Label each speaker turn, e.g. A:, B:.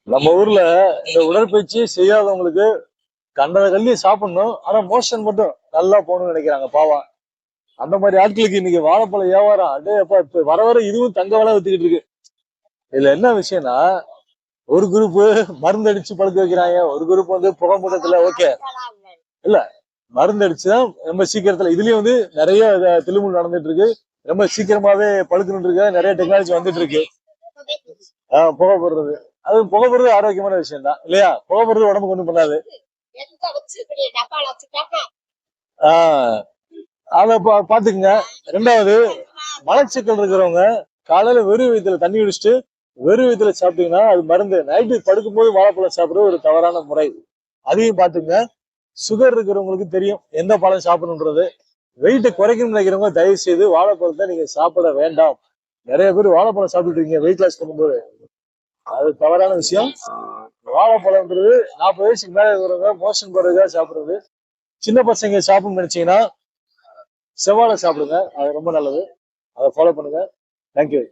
A: நம்ம ஊர்ல இந்த உடற்பயிற்சி செய்யாதவங்களுக்கு கண்டத கல்வி சாப்பிடணும். ஆனா மோஷன் மட்டும் நல்லா போகணும்னு நினைக்கிறாங்க பாவம். அந்த மாதிரி ஆட்களுக்கு இன்னைக்கு வாழைப்பழ வியாபாரம் அடே அப்பா இப்ப வர வர இதுவும் தங்க விலை வித்துக்கிட்டு இருக்கு. இதுல என்ன விஷயம்னா ஒரு குரூப் மருந்து அடிச்சு பழுக்க வைக்கிறாங்க, ஒரு குரூப் வந்து புகை மூட்டத்துல ஓகே இல்ல மருந்து அடிச்சுதான் ரொம்ப சீக்கிரத்துல இதுலயும் வந்து நிறைய தில்லுமுல் நடந்துட்டு இருக்கு. ரொம்ப சீக்கிரமாவே பழுக்கணும்னு இருக்கு, நிறைய டெக்னாலஜி வந்துட்டு இருக்கு. புகை போடுறது அது புகை போடுறது ஆரோக்கியமான விஷயம் தான் இல்லையா? புகை போடுறது உடம்புக்கு ஒண்ணும் பண்ணாது. ஆஹ் அத பாத்துக்குங்க. ரெண்டாவது மலச்சிக்கல் இருக்கிறவங்க காலையில வெறும் வயிற்றுல தண்ணி குடிச்சிட்டு வெறும் வயிற்றுல சாப்பிட்டீங்கன்னா அது மருந்து. நைட்டு படுக்கும் போது வாழைப்பழம் சாப்பிடுறது ஒரு தவறான முறை. அதையும் பாத்துங்க. சுகர் இருக்கிறவங்களுக்கு தெரியும் எந்த பழம் சாப்பிடணுன்றது. வெயிட்டை குறைக்கணும்னு நினைக்கிறவங்க தயவு செய்து வாழைப்பழத்தை நீங்க சாப்பிட வேண்டாம். நிறைய பேர் வாழைப்பழம் சாப்பிட்டு இருக்கீங்க வெயிட் லாஸ் பண்ணும்போது, அது தவறான விஷயம். வாழைப்பழம்ன்றது 40 வயசுக்கு மேல இருக்கிறவங்க மோஷன் போறதுக்காக சாப்பிடுறது. சின்ன பசங்க சாப்பிடணும்னு நினைச்சீங்கன்னா செவ்வாழை சாப்பிடுங்க, அது ரொம்ப நல்லது. அதை ஃபாலோ பண்ணுங்க. தேங்க்யூ.